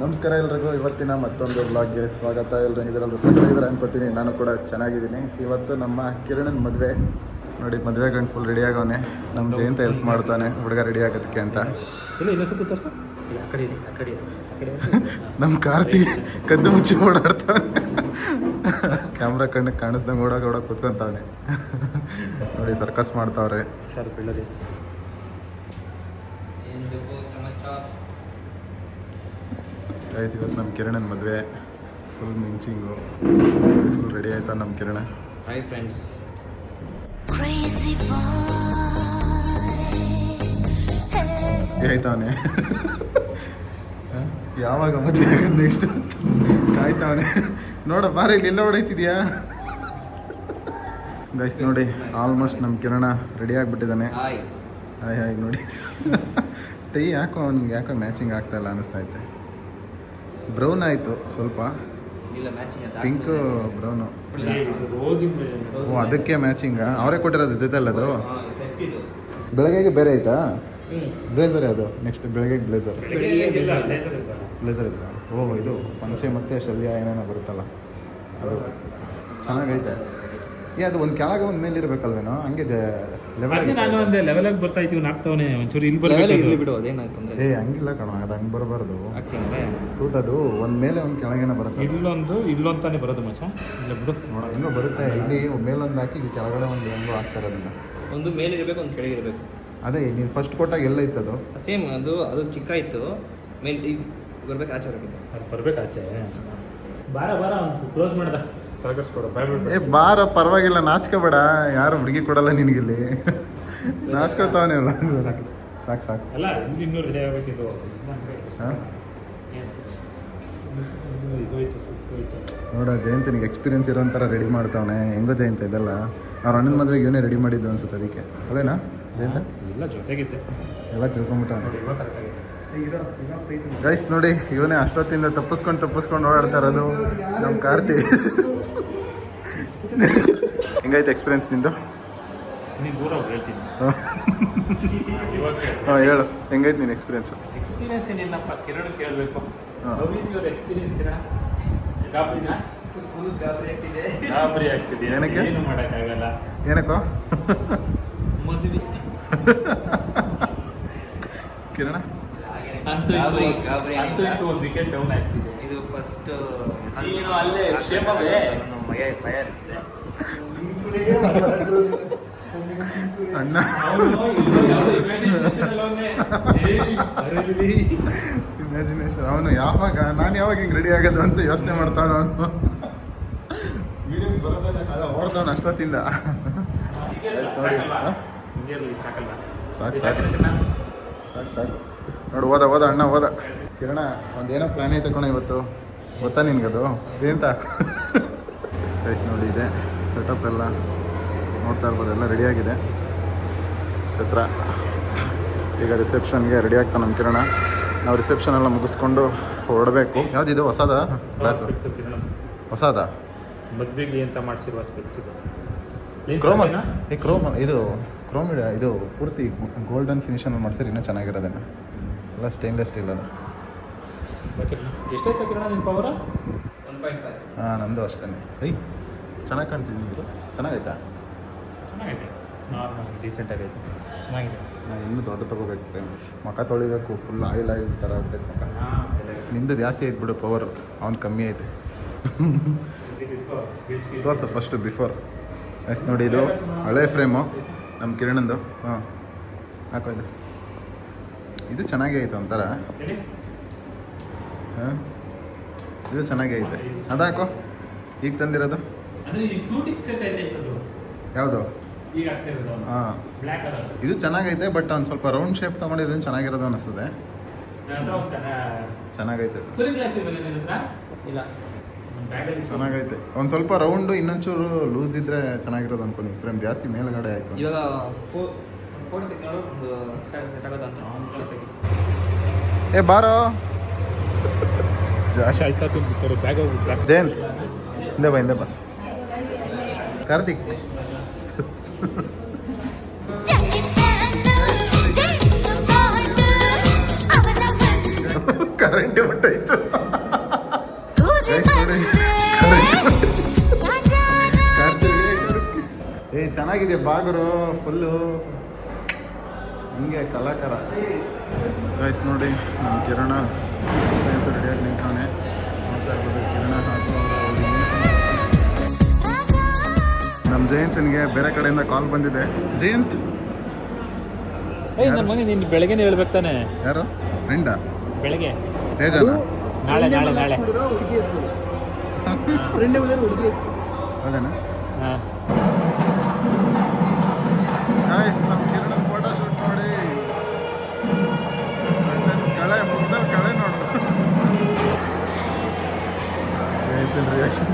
ನಮಸ್ಕಾರ ಎಲ್ರಿಗೂ. ಇವತ್ತಿನ ಮತ್ತೊಂದು ವ್ಲಾಗ್ಗೆ ಸ್ವಾಗತ. ಎಲ್ಲರೂ ಇದರಲ್ಲೂ ಸಕ್ಕರೆ ಅನ್ಕೋತೀನಿ. ನಾನು ಕೂಡ ಚೆನ್ನಾಗಿದ್ದೀನಿ. ಇವತ್ತು ನಮ್ಮ ಕಿರಣನ್ ಮದುವೆ ನೋಡಿ. ಮದುವೆ ಗಂಡು ಫುಲ್ ರೆಡಿ ಆಗೋನೆ. ನಮ್ಮ ಜಯಂತ ಹೆಲ್ಪ್ ಮಾಡ್ತಾನೆ ಹುಡುಗ ರೆಡಿ ಆಗೋದಕ್ಕೆ ಅಂತ. ನಮ್ಮ ಕಾರ್ತಿಕ್ ಕದ್ದು ಮುಚ್ಚಿ ಓಡಾಡ್ತಾನೆ. ಕ್ಯಾಮ್ರಾ ಕಣ್ಣಿಗೆ ಕಾಣಿಸ್ದಂಗೆ ಓಡಾಗ ಕೂತ್ಕೊಂತಾವನೆ ನೋಡಿ. ಸರ್ಕಸ್ ಮಾಡ್ತಾವ್ರೆ. ಗೈಸ್, ಇವತ್ತು ನಮ್ಮ ಕಿರಣನ್ ಮದುವೆ. ಫುಲ್ ಮಿಂಚಿಂಗು, ಫುಲ್ ರೆಡಿ ಆಯ್ತಾ ನಮ್ಮ ಕಿರಣ. Hi friends. ಆಯ್ತವನೆ ಯಾವಾಗ ಮದುವೆ ಆಗೋದು ನೆಕ್ಸ್ಟ್ ಕಾಯ್ತವನೆ. ನೋಡ ಬಾರ ಇಲ್ಲಿ ಎಲ್ಲ ಹೊಡೈತಿದ್ಯಾ ಗೈಸ್. ನೋಡಿ ಆಲ್ಮೋಸ್ಟ್ ನಮ್ಮ ಕಿರಣ ರೆಡಿ ಆಗಿಬಿಟ್ಟಿದ್ದಾನೆ. ಹಾಯ್ ಹಾಯ್ ನೋಡಿ. ಟೈ ಯಾಕೋ ಅವ್ನಿಗೆ ಯಾಕೋ ಮ್ಯಾಚಿಂಗ್ ಆಗ್ತಾ ಇಲ್ಲ ಅನ್ನಿಸ್ತೈತೆ. ಬ್ರೌನ್ ಆಯಿತು ಸ್ವಲ್ಪ, ಪಿಂಕು ಬ್ರೌನು. ಓ, ಅದಕ್ಕೆ ಮ್ಯಾಚಿಂಗಾ? ಅವರೇ ಕೊಟ್ಟಿರೋದು ಜೊತೆಲ್ಲ ಅದು. ಬೆಳಗ್ಗೆಗೆ ಬೇರೆ ಆಯ್ತಾ ಬ್ಲೇಸರ್? ಅದು ನೆಕ್ಸ್ಟ್ ಬೆಳಗ್ಗೆಗೆ ಬ್ಲೇಸರ್ ಇಲ್ಲ. ಓ, ಇದು ಪಂಚೆ ಮತ್ತು ಶಲ್ಯ ಏನೇನೋ ಬರುತ್ತಲ್ಲ ಅದು ಚೆನ್ನಾಗೈತೆ. ಅದು ಒಂದು ಕೆಳಗೆ ಒಂದು ಮೇಲೆ ಇರಬೇಕಲ್ವೇನೋ, ಹಂಗೆ ಲೆವೆಲಾಗಿ ಬರ್ತಾ ಇತ್ತು. ಹಾಕ್ತಾವನೆ ಒಂಚೂರು ಇಲ್ಲಿ ಬಿಡು, ಅದೇನಾಯ್ತು. ಹಂಗಿಲ್ಲ ಕಣ, ಅದು ಹಂಗೆ ಬರಬಾರ್ದು. ಸೂಟ್ ಅದು ಒಂದು ಮೇಲೆ ಒಂದು ಕೆಳಗೇನ ಬರುತ್ತೆ. ಇಲ್ಲೊಂತಾನೆ ಬರೋದು ಮಚ್ಚ. ಇಲ್ಲ ಬಿಡು, ನೋಡ ಇನ್ನೂ ಬರುತ್ತೆ. ಇಲ್ಲಿ ಮೇಲೊಂದು ಹಾಕಿ ಇಲ್ಲಿ ಕೆಳಗಡೆ ಒಂದು ಹೆಂಗೋ ಹಾಕ್ತಾರೆ. ಅದನ್ನು ಒಂದು ಮೇಲೆ ಇರಬೇಕು, ಒಂದು ಕೆಳಗೆ ಇರಬೇಕು. ಅದೇ ನೀನು ಫಸ್ಟ್ ಕೊಟ್ಟಾಗ ಎಲ್ಲ ಇತ್ತು ಅದು ಸೇಮ್. ಅದು ಚಿಕ್ಕ ಇತ್ತು, ಮೇಲೆ ಈಗ ಬರ್ಬೇಕು, ಆಚೆ ಬರಬೇಕು. ಅದು ಬರ್ಬೇಕು ಆಚೆ. ಬಾರ ಕ್ಲೋಸ್ ಮಾಡ್ದ. ಏ ಬಾರ, ಪರವಾಗಿಲ್ಲ, ನಾಚ್ಕೋಬೇಡ. ಯಾರು ಹುಡುಗಿ ಕೊಡಲ್ಲ ನಿನಗಿಲ್ಲಿ. ನಾಚ್ಕೋತಾವನೇ ಅಲ್ಲ. ಸಾಕು ಅಲ್ಲ, ಇನ್ನೂ ರೆಡಿ ಆಗಬೇಕಿತ್ತು. ಹಾಂ, ನೋಡ ಜಯಂತನಿಗೆ ಎಕ್ಸ್ಪೀರಿಯನ್ಸ್ ಇರೋ ಥರ ರೆಡಿ ಮಾಡ್ತಾವನೆ. ಹೆಂಗೋ ಜಯಂತ ಇದೆಲ್ಲ ಅವ್ರ ಅಣ್ಣನ ಮದುವೆಗೆ ಇವನೇ ರೆಡಿ ಮಾಡಿದ್ದು ಅನ್ಸುತ್ತೆ. ಅದಕ್ಕೆ ಅಲ್ಲೇನಾ ಜಯಂತ? ಇಲ್ಲ, ಜೊತೆಗಿತ್ತೆ ಎಲ್ಲ ತಿಳ್ಕೊಂಬಿಟ್ಟವನೆ. ಗೈಸ್ ನೋಡಿ, ಇವನೇ ಅಷ್ಟೊತ್ತಿಂದ ತಪ್ಪಿಸ್ಕೊಂಡು ಓಡಾಡ್ತಾ ಇರೋದು ನಮ್ಮ ಕಾರ್ತಿ. ಹೆಂಗೈತೆ ಎಕ್ಸ್ಪೀರಿಯನ್ಸ್ ನಿಂದು? ನೀನು ದೂರ ಹೇಳ್ತೀನಿ. ಹಾಂ ಹೇಳು, ಹೆಂಗೈತೆ ನೀನು ಎಕ್ಸ್ಪೀರಿಯನ್ಸ್ ಏನಿಲ್ಲಪ್ಪ, ಕಿರಣ್ ಕೇಳಬೇಕು. ಎಕ್ಸ್ಪೀರಿಯನ್ಸ್ ಕಿರಣ? ಗಾಬರಿ ಆಗ್ತಿದೆ. ಏನಕ್ಕೆ? ಏನು ಮಾಡೋಕ್ಕಾಗಲ್ಲ. ಏನಕ್ಕೋ ಮದುವೆ ಕಿರಣ ಅಂತೂ ಒಂದು ವಿಕೆಟ್ ಡೌನ್ ಆಗ್ತಿದೆ. ಇದು ಫಸ್ಟ್ ನೀನು ಅಲ್ಲೇ ಕ್ಷೇಮವೇ ಭಯ ಇರುತ್ತೆ. ಅಣ್ಣ ಇಮ್ಯಾಜಿನೇಷನ್. ಅವನು ನಾನು ಯಾವಾಗ ಹಿಂಗೆ ರೆಡಿ ಆಗೋದು ಅಂತ ಯೋಚನೆ ಮಾಡ್ತಾವ. ಅವನು ವಿಡಿಯೋ ಬರೋದನ್ನ ಓಡ್ತಾವನು ಅಷ್ಟೊತ್ತಿಂದ. ಸಾಕು ನೋಡಿ. ಓದ ಅಣ್ಣ ಓದ. ಕಿರಣ ಒಂದೇನೋ ಪ್ಲ್ಯಾನ್ ಐತೆ ಕಣ ಇವತ್ತು, ಗೊತ್ತಾ ನಿನ್ಗದು? ಜಯಂತ ಗೈಸ್ ನೋಡಿ, ಇದೆ ಸೆಟಪ್ ಎಲ್ಲ ನೋಡ್ತಾ ಇರ್ಬೋದು. ಎಲ್ಲ ರೆಡಿಯಾಗಿದೆ ಛತ್ರ. ಈಗ ರಿಸೆಪ್ಷನ್ಗೆ ರೆಡಿ ಆಗ್ತಾನೆ ನಮ್ಮ ಕಿರಣ. ನಾವು ರಿಸೆಪ್ಷನ್ ಎಲ್ಲ ಮುಗಿಸ್ಕೊಂಡು ಹೊರಡಬೇಕು. ಯಾವುದಿದು ಹೊಸದ ಕ್ಲಾಸು? ಹೊಸದ ಮದುವೆಗೆ ಅಂತ ಮಾಡಿಸಿರುವ ಸ್ಪೆಕ್ಸ್ ಇದು ಪೂರ್ತಿ ಗೋಲ್ಡನ್ ಫಿನಿಷನ್ ಮಾಡಿಸಿದ್ರೆ ಇನ್ನೂ ಚೆನ್ನಾಗಿರೋದನ್ನು. ಎಲ್ಲ ಸ್ಟೇನ್ಲೆಸ್ ಸ್ಟೀಲ್ ಅದು. ಎಷ್ಟಾಯ್ತು ಕಿರಣ ನಿಮ್ಮ ಪವರ? 1.5. ಹಾಂ, ನಂದು ಅಷ್ಟೇ. ಚೆನ್ನಾಗಿ ಕಾಣ್ತಿದ್ದೀನಿ. ಚೆನ್ನಾಗೈತಾ? ಚೆನ್ನಾಗೈತೆ, ನಾರ್ಮಲ್ ಡೀಸೆಂಟ್ ಆಗೈತೆ, ಚೆನ್ನಾಗಿದೆ. ನಾನು ಇನ್ನೂ ದೊಡ್ಡ ತೊಗೋಬೇಕು. ಮುಖ ತೊಳಿಬೇಕು, ಫುಲ್ ಆಯಿಲ್ ಥರ ಆಗ್ಬೇಕು ಮುಖ. ನಿಂದು ಜಾಸ್ತಿ ಐತೆ ಬಿಡು ಪವರು, ಅವ್ನು ಕಮ್ಮಿ ಐತೆ. ತೋರ್ಸು ಫಸ್ಟು ಬಿಫೋರ್. ಎಷ್ಟು ನೋಡಿ, ಇದು ಹಳೆ ಫ್ರೇಮು ನಮ್ಮ ಕಿರಣಂದು. ಹಾಂ, ಹಾಕೋ ಇದು ಚೆನ್ನಾಗೇ ಐತೆ ಒಂಥರ. ಹಾಂ, ಇದು ಚೆನ್ನಾಗೇ ಐತೆ. ಅದಾಕೋ ಈಗ ತಂದಿರೋದು ಯಾವುದು? ಹಾಂ, ಇದು ಚೆನ್ನಾಗೈತೆ. ಬಟ್ ಒಂದು ಸ್ವಲ್ಪ ರೌಂಡ್ ಶೇಪ್ ತೊಗೊಂಡಿರೋ ಚೆನ್ನಾಗಿರೋದು ಅನ್ನಿಸ್ತದೆ. ಚೆನ್ನಾಗೈತೆ, ಚೆನ್ನಾಗೈತೆ. ಒಂದು ಸ್ವಲ್ಪ ರೌಂಡು ಇನ್ನೊಂಚೂರು ಲೂಸ್ ಇದ್ದರೆ ಚೆನ್ನಾಗಿರೋದು ಅನ್ಕೊಂತೀನಿ. ಫ್ರೇಮ್ ಜಾಸ್ತಿ ಮೇಲ್ಗಡೆ ಆಯಿತು. ಏ ಬಾರೋ ಜಯಂತ್, ಹಿಂದೆ ಬಾ. ಕಾರ್ತಿಕ್ ಕರೆಂಟ್ ಹೊಂಟೋಯ್ತು Guys, ನೋಡಿ ಏ ಚೆನ್ನಾಗಿದೆ ಬಾಗರು ಫುಲ್ಲು ಹಿಂಗೆ ಕಲಾಕಾರ ಗೈಸ್ ನೋಡಿ ನಮ್ಮ ಕಿರಣ ರೆಡಿಯಾಗಿ ನಿಂತಾನೆ ನೋಡ್ತಾ ಇರ್ಬೋದು ಕಿರಣ ಹಾಗೂ ನಮ್ಮ ಜಯಂತನಿಗೆ ಬೇರೆ ಕಡೆಯಿಂದ ಕಾಲ್ ಬಂದಿದೆ ಜಯಂತ್ ನನ್ನ ಮನೆ ನೀನು ಬೆಳಗ್ಗೆನೇ ಹೇಳ್ಬೇಕು ತಾನೆ. ಯಾರು ಫ್ರೆಂಡಾ ಬೆಳಗ್ಗೆ ತೇಜನ ನಾಳೆ ನಾಳೆ ನಾಳೆ ಅದೇನಾ ಹಾಂ ಗಾಯ್ಸ್ ನಮ್ಮ ಕಿರಣ ಫೋಟೋ ಶೂಟ್ ಮಾಡಿ ಕಳೆ ಮುಗ್ದಲ್ಲಿ ಕಳೆ ನೋಡು ಜಯಂತನ ರಿಯಾಕ್ಷನ್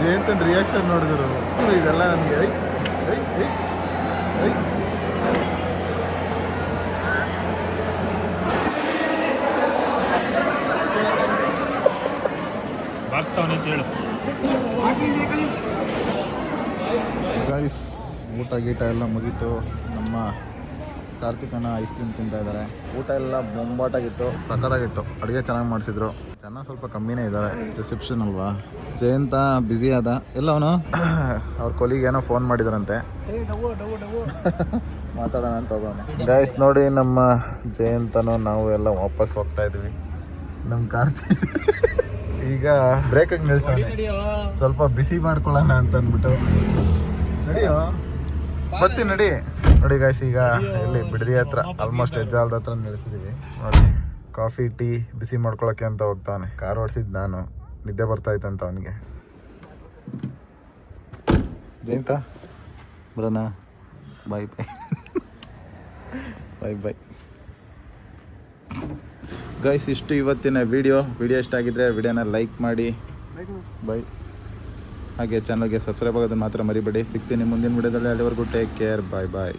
ಜಯಂತನ ರಿಯಾಕ್ಷನ್ ನೋಡಿದ್ರು ಇದೆಲ್ಲ ನನಗೆ ಐ ಐ ಐ ಐ ಬಾಗ್ತಾವನೆ ಅಂತ ಹೇಳು. ಗೈಸ್ ಊಟ ಗೀಟ ಎಲ್ಲ ಮುಗೀತು. ನಮ್ಮ ಕಾರ್ತಿಕಣ್ಣ ಐಸ್ ಕ್ರೀಮ್ ತಿಂತಾ ಇದ್ದಾರೆ. ಊಟ ಎಲ್ಲ ಬೊಂಬಾಟಾಗಿತ್ತು, ಸಖತ್ತಾಗಿತ್ತು. ಅಡುಗೆ ಚೆನ್ನಾಗಿ ಮಾಡಿಸಿದ್ರು. ಜನ ಸ್ವಲ್ಪ ಕಮ್ಮಿನೇ ಇದ್ದಾರೆ, ರಿಸೆಪ್ಷನ್ ಅಲ್ವಾ. ಜಯಂತ ಬ್ಯುಸಿ ಆದ. ಎಲ್ಲ ಅವನು ಅವ್ರ ಕೊಲಿಗೆ ಏನೋ ಫೋನ್ ಮಾಡಿದಾರಂತೆ, ಮಾತಾಡೋಣ ಅಂತ ಹೋಗೋಣ. ಗೈಸ್ ನೋಡಿ ನಮ್ಮ ಜಯಂತನೂ ನಾವು ಎಲ್ಲ ವಾಪಸ್ ಹೋಗ್ತಾ ಇದ್ವಿ. ನಮ್ಮ ಕಾರ್ತಿಕ್ ಈಗ ಬ್ರೇಕಾಗಿ ನಿಲ್ಸೋಣ, ಸ್ವಲ್ಪ ಬಿಸಿ ಮಾಡ್ಕೊಳ್ಳೋಣ ಅಂತ ಅಂದ್ಬಿಟ್ಟು. ನಡಿಯೋ ಬರ್ತೀನಿ ನಡಿ. ನೋಡಿ ಗಾಯ್ಸ್ ಈಗ ಇಲ್ಲಿ ಬಿಡದಿ ಹತ್ರ ಆಲ್ಮೋಸ್ಟ್ ಹೆಜ್ಜಾಲ್ದ ಹತ್ರ ನಿಲ್ಲಿಸಿದೀವಿ. ನೋಡಿ ಕಾಫಿ ಟೀ ಬಿಸಿ ಮಾಡ್ಕೊಳಕ್ಕೆ ಅಂತ ಹೋಗ್ತಾನೆ. ಕಾರ್ ಓಡಿಸಿದ್ ನಾನು, ನಿದ್ದೆ ಬರ್ತಾ ಇತ್ತಂತ ಅವನಿಗೆ. ಜಯಂತ ಬರೋಣ, ಬಾಯ್ ಬಾಯ್ ಬಾಯ್ ಬಾಯ್ ಗೈಸ್. ಇಷ್ಟು ಇವತ್ತಿನ ವಿಡಿಯೋ ಇಷ್ಟ ಆಗಿದ್ರೆ ವಿಡಿಯೋನ ಲೈಕ್ ಮಾಡಿ, ಬೈ. ಹಾಗೆ ಚಾನಲ್ಗೆ ಸಬ್ಸ್ಕ್ರೈಬ್ ಆಗೋದನ್ನು ಮಾತ್ರ ಮರಿಬೇಡಿ. ಸಿಗ್ತೀನಿ ಮುಂದಿನ ವಿಡಿಯೋದಲ್ಲಿ. ಅಲ್ಲಿವರೆಗೂ ಟೇಕ್ ಕೇರ್, ಬಾಯ್ ಬಾಯ್.